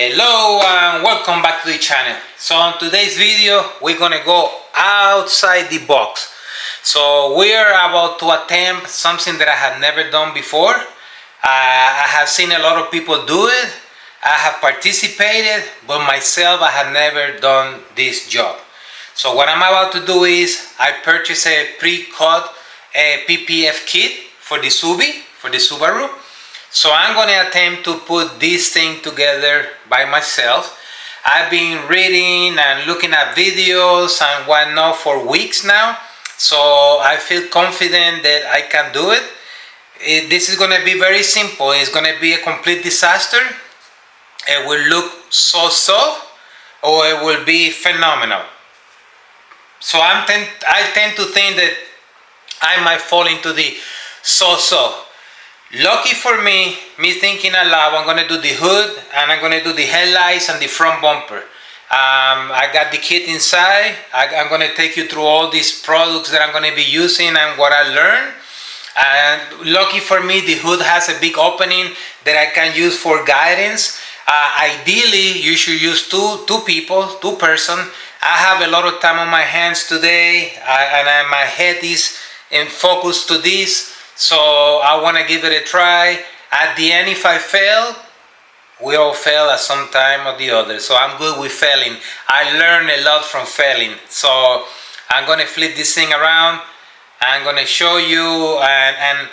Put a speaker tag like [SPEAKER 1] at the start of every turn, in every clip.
[SPEAKER 1] Hello and welcome back to the channel. So on today's video we're gonna go outside the box. So we're about to attempt something that I have never done before. I have seen a lot of people do it. I have participated, but myself I have never done this job. So what I'm about to do is I purchased a pre-cut PPF kit for the Subaru. So I'm going to attempt to put this thing together by myself. I've been reading and looking at videos and whatnot for weeks now. So I feel confident that I can do it. This is going to be very simple. It's going to be a complete disaster. It will look so-so or it will be phenomenal. So I tend to think that I might fall into the so-so. Lucky for me thinking aloud, I'm going to do the hood and I'm going to do the headlights and the front bumper. I got the kit inside. I'm going to take you through all these products that I'm going to be using and what I learned. And lucky for me, the hood has a big opening that I can use for guidance. Ideally, you should use two person. I have a lot of time on my hands today and my head is in focus to this. So I want to give it a try. At the end, if I fail, we all fail at some time or the other. So I'm good with failing. I learned a lot from failing. So I'm going to flip this thing around. I'm going to show you and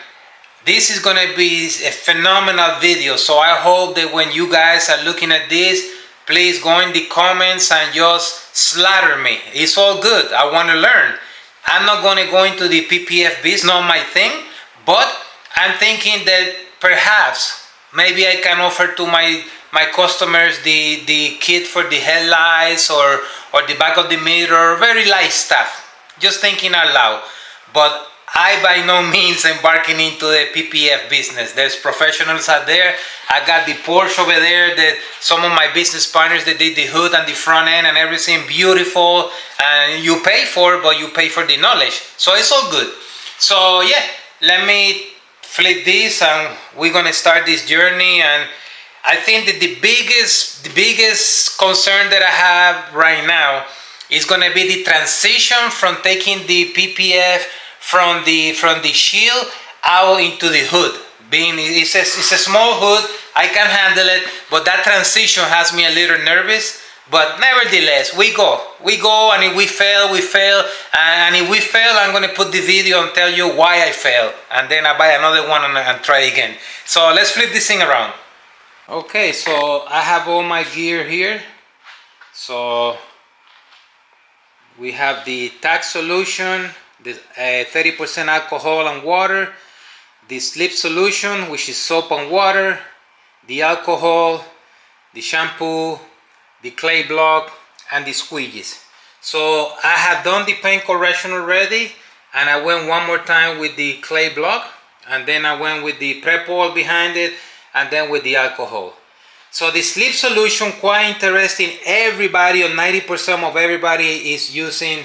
[SPEAKER 1] this is going to be a phenomenal video. So I hope that when you guys are looking at this, please go in the comments and just slaughter me. It's all good. I want to learn. I'm not going to go into the PPF business, not my thing. But I'm thinking that perhaps maybe I can offer to my customers the kit for the headlights or the back of the mirror, very light stuff. Just thinking out loud. But I by no means embarking into the PPF business. There's professionals out there. I got the Porsche over there that some of my business partners that did the hood and the front end and everything beautiful. And you pay for it, but you pay for the knowledge. So it's all good. So yeah. Let me flip this and we're gonna start this journey. And I think that the biggest concern that I have right now is gonna be the transition from taking the PPF from the shield out into the hood. It's a small hood, I can handle it, but that transition has me a little nervous. But nevertheless, we go, and if we fail, we fail. And if we fail, I'm going to put the video and tell you why I failed. And then I buy another one and try again. So let's flip this thing around. Okay, so I have all my gear here. So we have the tack solution, the 30% alcohol and water, the slip solution, which is soap and water, the alcohol, the shampoo, the clay block and the squeegees. So I have done the paint correction already and I went one more time with the clay block and then I went with the prep oil behind it and then with the alcohol. So the slip solution, quite interesting. Everybody or 90% of everybody is using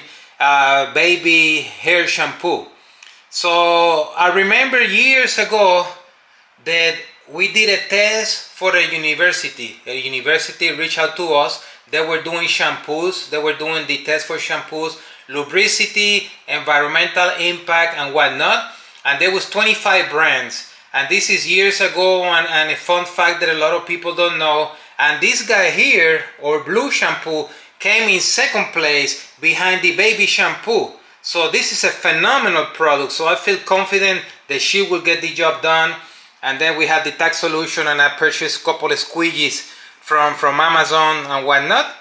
[SPEAKER 1] baby hair shampoo. So I remember years ago that we did a test for a university. A university reached out to us. They were doing shampoos. They were doing the test for shampoos, lubricity, environmental impact, and whatnot. And there was 25 brands. And this is years ago. And a fun fact that a lot of people don't know. And this guy here, or blue shampoo, came in second place behind the baby shampoo. So this is a phenomenal product. So I feel confident that she will get the job done. And then we have the tack solution, and I purchased a couple of squeegees from Amazon and whatnot.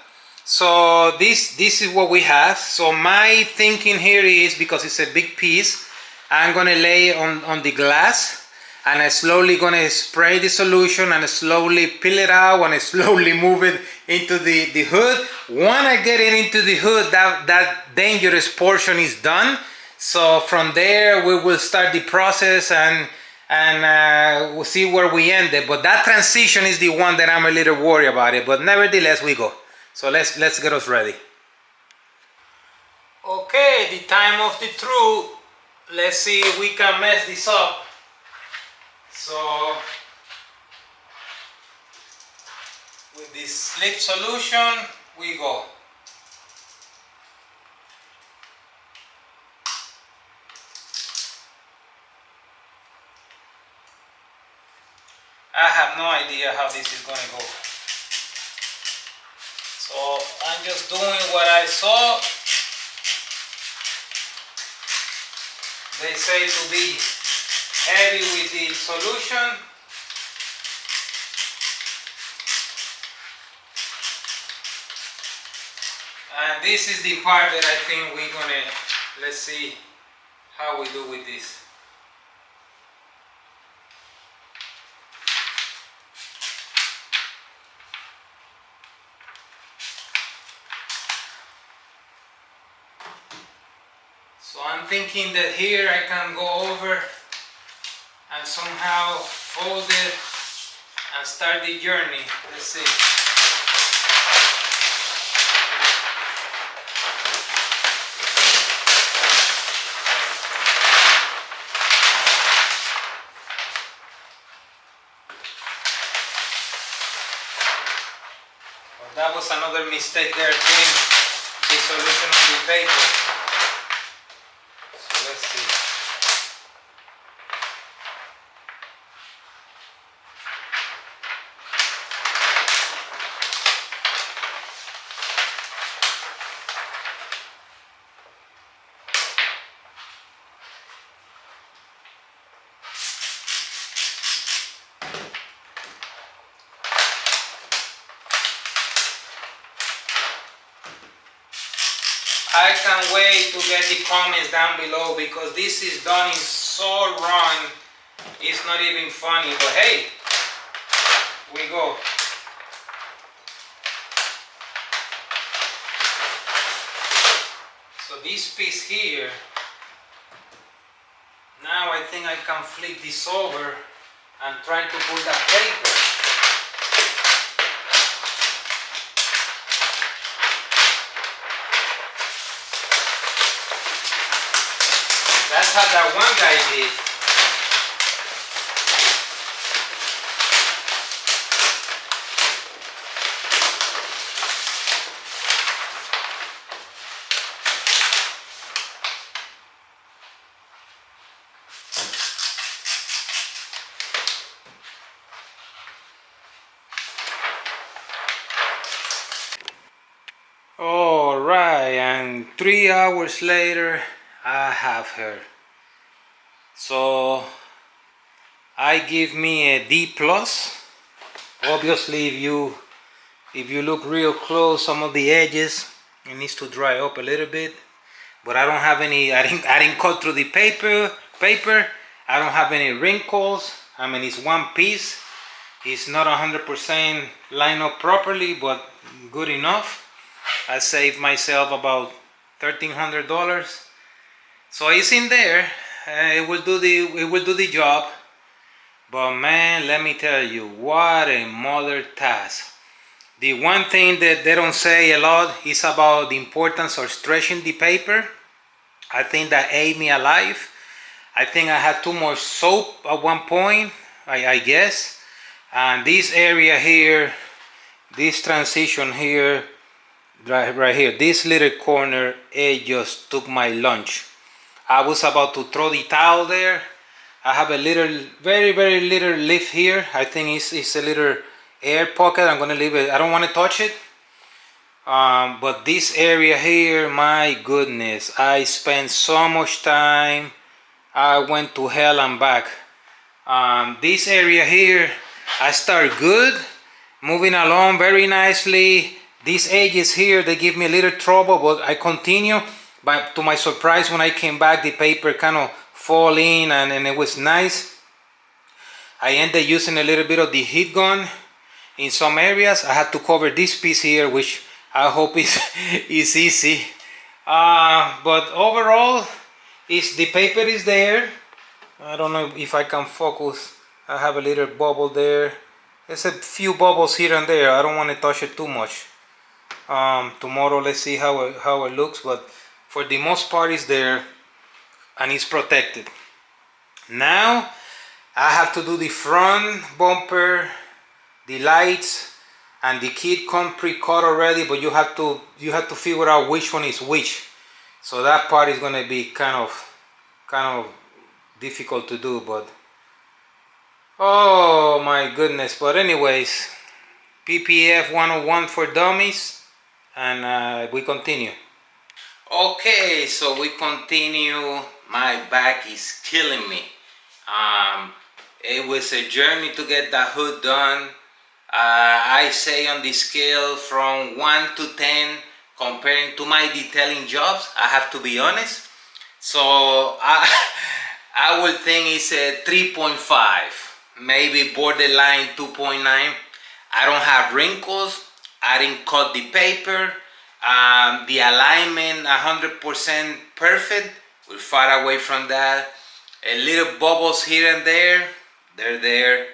[SPEAKER 1] So this is what we have. So my thinking here is, because it's a big piece, I'm gonna lay on the glass and I'm slowly gonna spray the solution and slowly peel it out and slowly move it into the hood. When I get it into the hood, that dangerous portion is done. So from there we will start the process and we'll see where we end it. But that transition is the one that I'm a little worried about it. But nevertheless, we go. So let's get us ready. Okay, the time of the truth. Let's see if we can mess this up. So With this slip solution, we go. I have no idea how this is going to go. So I'm just doing what I saw. They say to be heavy with the solution. And this is the part that I think we're gonna, let's see how we do with this. So I'm thinking that here I can go over and somehow fold it and start the journey. Let's see. Well, that was another mistake there, putting the solution on the paper. So let's see. I can't wait to get the comments down below because this is done in so wrong. It's not even funny, but hey, we go. So this piece here, now I think I can flip this over and try to pull that paper. That's how that one guy did. Alright, and 3 hours later I have her. So I give me a D plus. Obviously if you look real close, some of the edges, it needs to dry up a little bit. But I don't have any, I didn't cut through the paper. I don't have any wrinkles. I mean, it's one piece. It's not 100% lined up properly, but good enough. I saved myself about $1,300. So it's in there. It will do the job. But man, let me tell you, what a mother task. The one thing that they don't say a lot is about the importance of stretching the paper. I think that ate me alive. I think I had too much soap at one point, I guess. And this area here, this transition here, right here, this little corner, it just took my lunch. I was about to throw the towel there. I have a little, very little lift here. I think it's a little air pocket. I'm gonna leave it. I don't want to touch it. But this area here, my goodness, I spent so much time. I went to hell and back. This area here, I start good, moving along very nicely. These edges here, they give me a little trouble, but I continue. But to my surprise, when I came back, the paper kind of fall in and it was nice. I ended up using a little bit of the heat gun in some areas. I had to cover this piece here, which I hope is easy. But overall, the paper is there. I don't know if I can focus. I have a little bubble there. There's a few bubbles here and there. I don't want to touch it too much. Tomorrow, let's see how it looks. But for the most part, it's there and it's protected. Now I have to do the front bumper, the lights, and the kit come pre-cut already, but you have to figure out which one is which. So that part is gonna be kind of difficult to do, but oh my goodness. But anyways, PPF 101 for dummies, and we continue. Okay, so we continue. My back is killing me. It was a journey to get that hood done. I say on the scale from 1 to 10, comparing to my detailing jobs, I have to be honest. So I would think it's a 3.5, maybe borderline 2.9. I don't have wrinkles. I didn't cut the paper. The alignment 100% perfect. We're far away from that. A little bubbles here and there. They're there.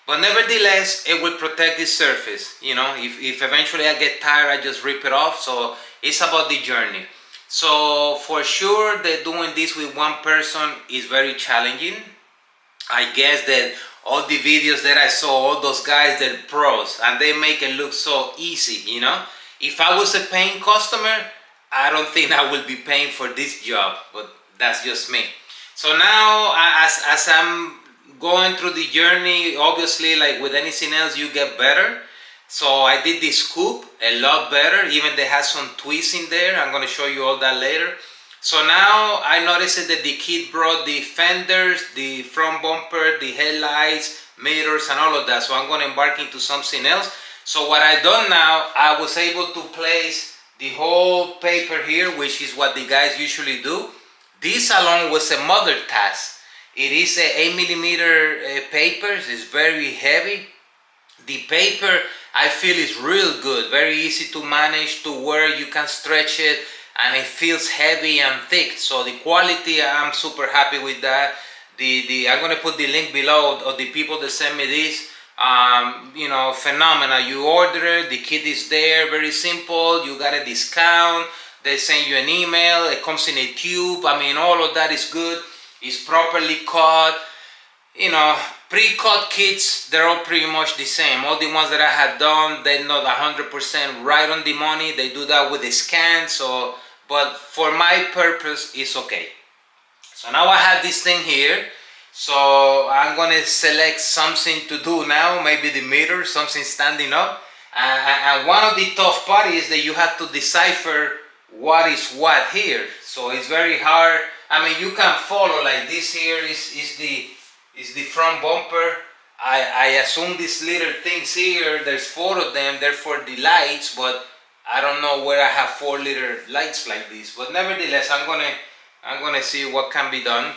[SPEAKER 1] But nevertheless, it will protect the surface. You know, if eventually I get tired, I just rip it off. So it's about the journey. So for sure that doing this with one person is very challenging. I guess that all the videos that I saw, all those guys, they're pros and they make it look so easy, you know. If I was a paying customer, I don't think I will be paying for this job, but that's just me. So now as I'm going through the journey, obviously like with anything else, you get better. So I did this scoop a lot better. Even they have some twists in there. I'm going to show you all that later. So now I noticed that the kit brought the fenders, the front bumper, the headlights, mirrors, and all of that. So I'm going to embark into something else. So what I done now, I was able to place the whole paper here, which is what the guys usually do. This alone was a mother task. It is a 8mm paper. It's very heavy. The paper I feel is real good, very easy to manage, to wear. You can stretch it and it feels heavy and thick. So the quality, I'm super happy with that. I'm gonna put the link below of the people that sent me this. You know, phenomenal. You order it, the kit is there, very simple. You got a discount. They send you an email. It comes in a tube. I mean, all of that is good. It's properly cut. You know, pre-cut kits, they're all pretty much the same. All the ones that I had done, they're not 100% right on the money. They do that with a scan. So, but for my purpose, it's okay. So now I have this thing here. So I'm gonna select something to do now. Maybe the mirror, something standing up. And one of the tough part is that you have to decipher what is what here. So it's very hard. I mean, you can follow, like this here is the front bumper. I assume these little things here, there's 4 of them, they're for the lights, but I don't know where I have 4 little lights like this. But nevertheless, I'm gonna see what can be done.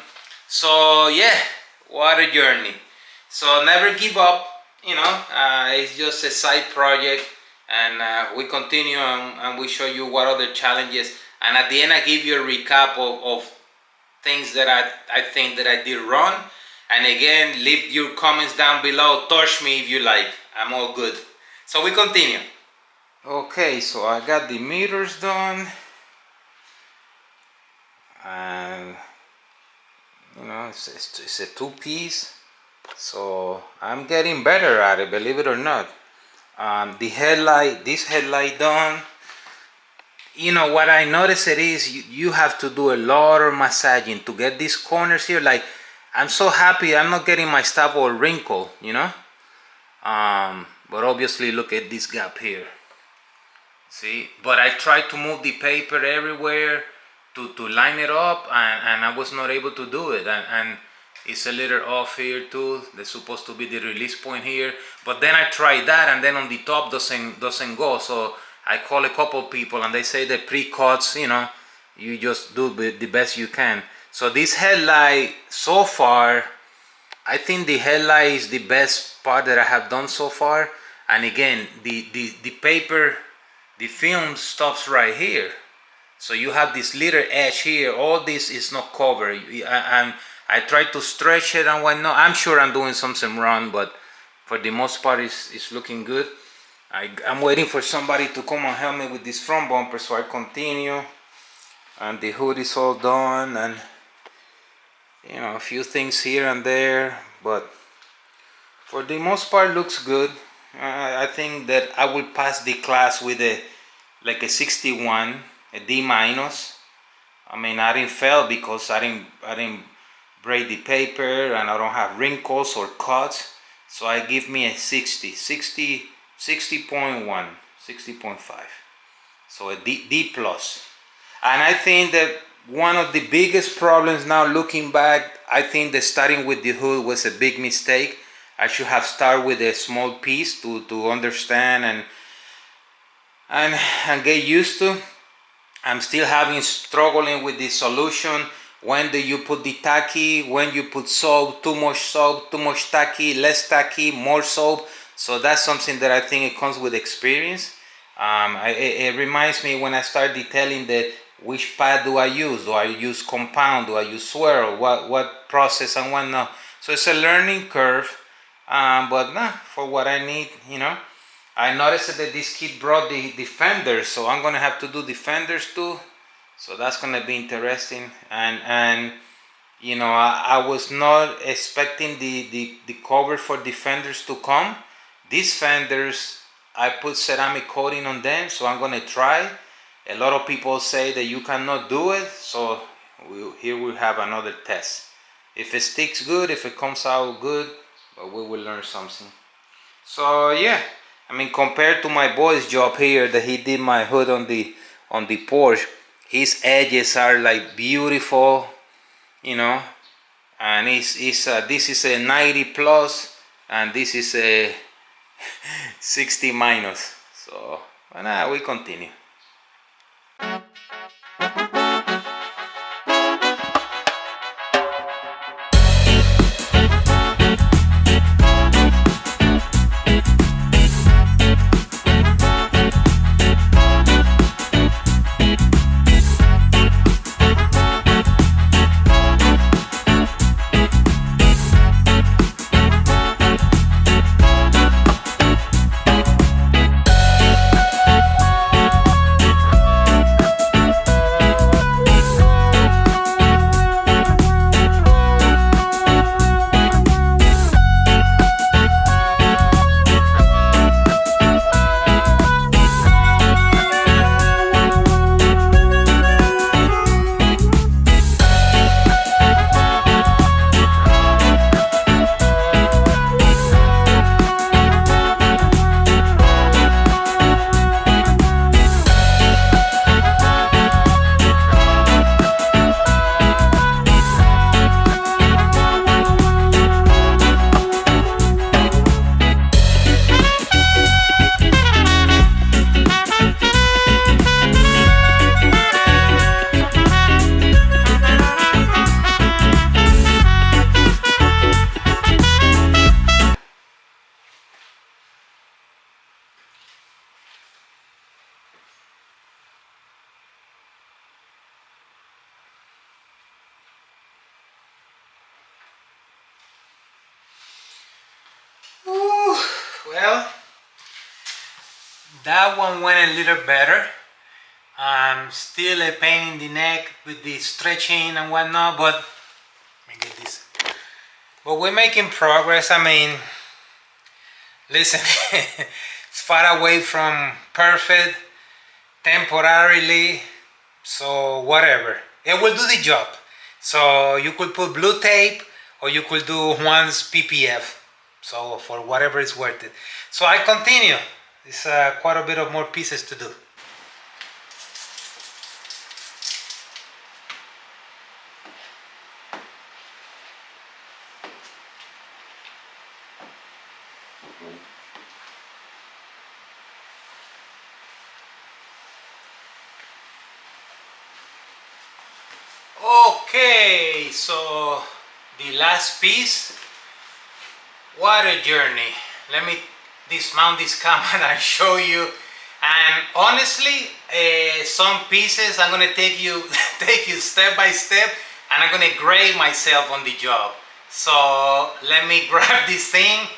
[SPEAKER 1] So yeah, what a journey. So never give up, you know. It's just a side project, and we continue and we show you what other challenges. And at the end, I give you a recap of things that I think that I did wrong. And again, leave your comments down below. Touch me if you like. I'm all good. So we continue. Okay, so I got the meters done. And you know, it's a 2-piece. So I'm getting better at it, believe it or not. This headlight done. You know what I noticed it is you have to do a lot of massaging to get these corners here. Like, I'm so happy I'm not getting my stuff all wrinkled, you know. But obviously look at this gap here. See, but I tried to move the paper everywhere to line it up, and I was not able to do it. And it's a little off here too. There's supposed to be the release point here, but then I tried that, and then on the top doesn't go. So I call a couple people, and they say that pre-cuts, you know, you just do the best you can. So this headlight, so far, I think the headlight is the best part that I have done so far. And again, the paper, the film stops right here. So you have this little edge here. All this is not covered. And I tried to stretch it and whatnot. I'm sure I'm doing something wrong, but for the most part, it's looking good. I'm waiting for somebody to come and help me with this front bumper, so I continue. And the hood is all done, and you know, a few things here and there, but for the most part looks good. I think that I will pass the class with a like a 61, a D minus. I mean, I didn't fail because I didn't break the paper and I don't have wrinkles or cuts. So I give me a 60.1, 60.5. So a D plus. And I think that one of the biggest problems now looking back, I think that starting with the hood was a big mistake. I should have started with a small piece to understand and get used to. I'm still having struggling with the solution. When do you put the tacky? When you put soap? Too much tacky, less tacky, more soap. So that's something that I think it comes with experience. It reminds me when I start detailing that which pad do I use? Do I use compound? Do I use swirl? What process and what not? So it's a learning curve. But nah, for what I need, I noticed that this kid brought the fenders, so I'm gonna have to do the fenders too. So that's gonna be interesting. And I was not expecting the cover for the fenders to come. These fenders, I put ceramic coating on them, so I'm gonna try. A lot of people say that you cannot do it, so here we have another test. If it sticks good, if it comes out good, but we will learn something. So yeah, I mean, compared to my boy's job here that he did my hood on the Porsche, his edges are like beautiful, you know. And this is a 90 plus, and this is a 60 minus. So nah, we continue. Ooh, well, that one went a little better. Still a pain in the neck with the stretching and whatnot, but let me get this. But we're making progress. I mean, listen, it's far away from perfect temporarily, so whatever. It will do the job. So you could put blue tape or you could do Juan's PPF. So for whatever it's worth it. So I continue. It's quite a bit of more pieces to do. Okay, so the last piece. What a journey. Let me dismount this camera and show you. And honestly, some pieces I'm gonna take you step by step, and I'm gonna grade myself on the job. So let me grab this thing,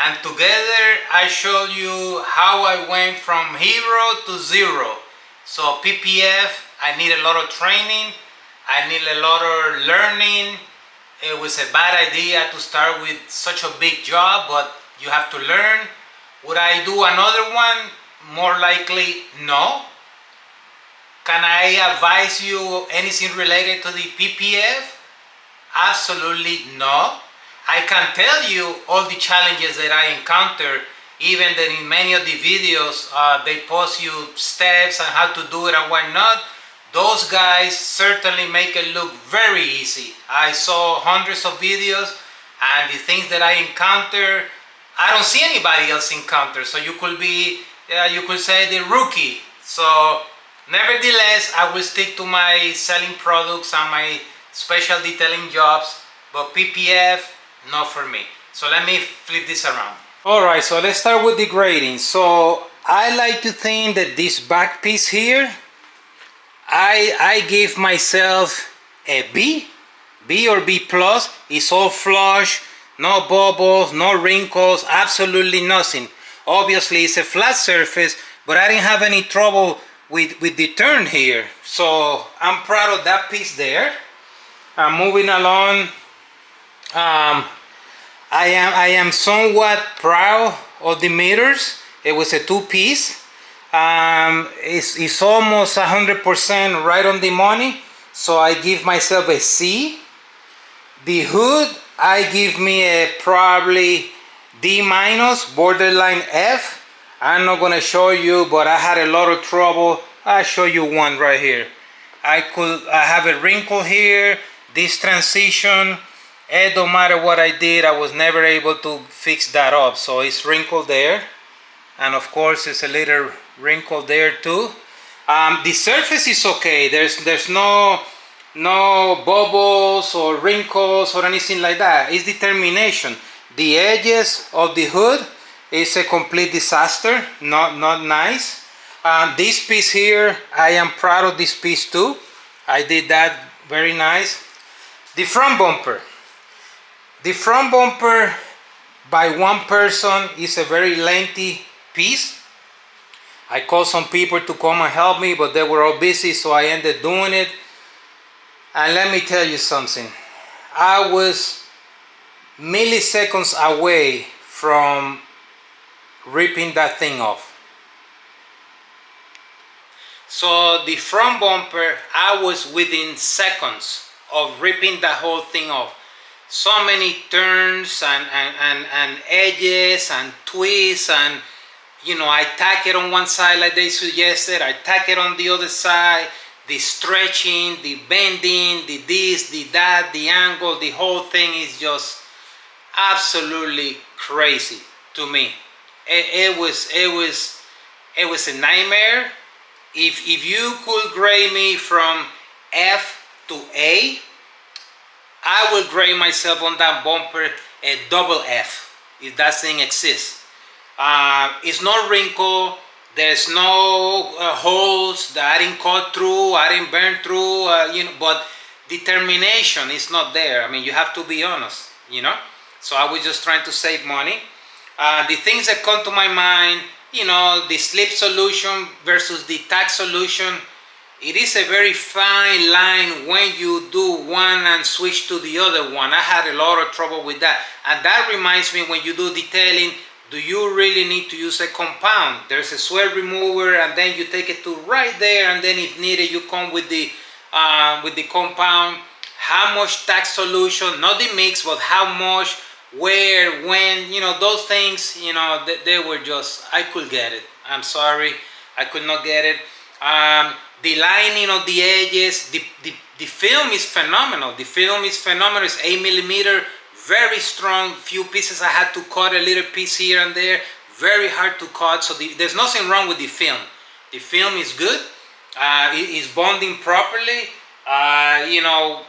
[SPEAKER 1] and together I show you how I went from hero to zero. So PPF, I need a lot of training, I need a lot of learning. It was a bad idea to start with such a big job, but you have to learn. Would I do another one? More likely, no. Can I advise you anything related to the PPF? Absolutely no. I can tell you all the challenges that I encounter, even that in many of the videos they post you steps and how to do it and whatnot. Those guys certainly make it look very easy. I saw hundreds of videos, and the things that I encounter, I don't see anybody else encounter. So you could be, you could say, the rookie. So nevertheless, I will stick to my selling products and my special detailing jobs, but PPF, not for me. So let me flip this around. All right, so let's start with the grading. So I like to think that this back piece here, I give myself a B or B plus. It's all flush, no bubbles, no wrinkles, absolutely nothing. Obviously it's a flat surface, but I didn't have any trouble with the turn here. So I'm proud of that piece there. Moving along, I am somewhat proud of the meters. It was a two-piece. It's almost 100% right on the money, so I give myself a C. The hood, I give me a probably D minus, borderline F. I'm not gonna show you, but I had a lot of trouble. I'll show you one right here. I have a wrinkle here. This transition, it don't matter what I did, I was never able to fix that up. So it's wrinkled there, and of course it's a little wrinkle there too. The surface is okay. There's no bubbles or wrinkles or anything like that. It's the termination. The edges of the hood is a complete disaster. Not nice. This piece here, I am proud of this piece too. I did that very nice. The front bumper. The front bumper by one person is a very lengthy piece. I called some people to come and help me, but they were all busy, so I ended doing it. And let me tell you something. I was milliseconds away from ripping that thing off. So the front bumper, I was within seconds of ripping that whole thing off. So many turns and edges and twists, and you know, I tack it on one side like they suggested, I tack it on the other side, the stretching, the bending, the this, the that, the angle, the whole thing is just absolutely crazy to me. It was a nightmare. If you could grade me from F to A, I will grade myself on that bumper a double F, if that thing exists. It's no wrinkle, there's no holes that I didn't cut through, I didn't burn through, you know, but determination is not there. I mean, you have to be honest, you know. So I was just trying to save money. The things that come to my mind, you know, the slip solution versus the tack solution. It is a very fine line when you do one and switch to the other one. I had a lot of trouble with that. And that reminds me, when you do detailing, do you really need to use a compound? There's a sweat remover, and then you take it to right there, and then if needed, you come with the compound. How much tack solution, not the mix, but how much, where, when, you know, those things, you know, they were just, I could get it. I'm sorry, I could not get it. The lining of the edges, the film is phenomenal. The film is phenomenal. It's 8mm, very strong. Few pieces I had to cut a little piece here and there. Very hard to cut. So there's nothing wrong with the film. The film is good. It is bonding properly. You know,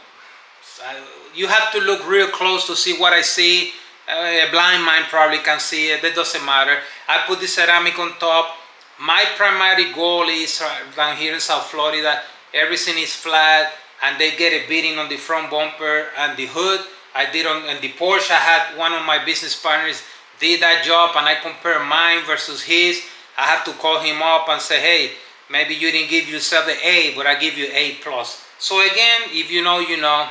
[SPEAKER 1] you have to look real close to see what I see. A blind man probably can see it. That doesn't matter. I put the ceramic on top. My primary goal is down here in South Florida, everything is flat, and they get a beating on the front bumper and the hood. I did on the Porsche. I had one of my business partners did that job, and I compare mine versus his. I have to call him up and say, hey, maybe you didn't give yourself the A, but I give you A plus. So again, if you know, you know.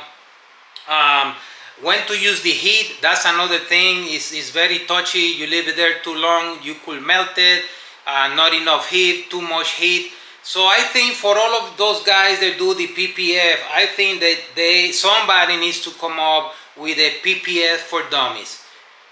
[SPEAKER 1] When to use the heat, that's another thing. It's very touchy. You leave it there too long, you could melt it. Not enough heat, too much heat. So I think for all of those guys that do the PPF, I think that somebody needs to come up with a PPF for dummies.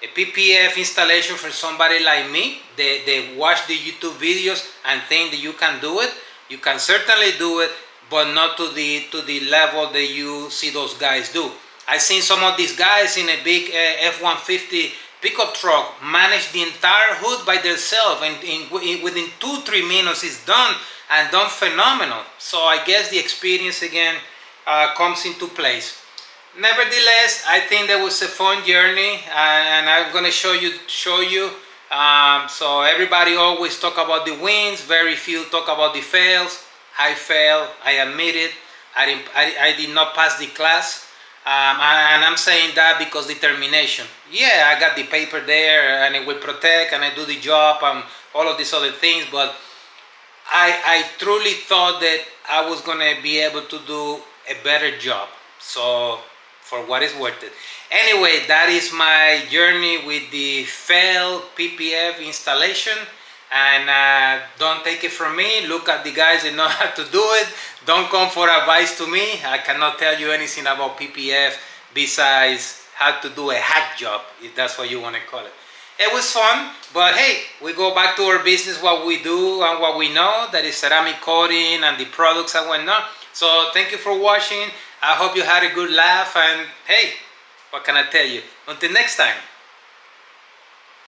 [SPEAKER 1] A PPF installation for somebody like me. They watch the YouTube videos and think that you can do it. You can certainly do it, but not to the level that you see those guys do. I've seen some of these guys in a big F-150 pickup truck manage the entire hood by themselves, and within 2-3 minutes it's done, and done phenomenal. So I guess the experience again comes into place. Nevertheless, I think that was a fun journey, and I'm gonna show you. So everybody always talk about the wins, very few talk about the fails. I failed, I admit it. I did not pass the class. And I'm saying that because determination. Yeah, I got the paper there and it will protect and I do the job and all of these other things, but I truly thought that I was gonna be able to do a better job. So for what it's worth it. Anyway, that is my journey with the failed PPF installation. And don't take it from me. Look at the guys that know how to do it. Don't come for advice to me. I cannot tell you anything about PPF besides how to do a hack job, if that's what you want to call it. It was fun, but hey, we go back to our business, what we do and what we know, that is ceramic coating and the products and whatnot. So thank you for watching. I hope you had a good laugh, and hey, what can I tell you? Until next time.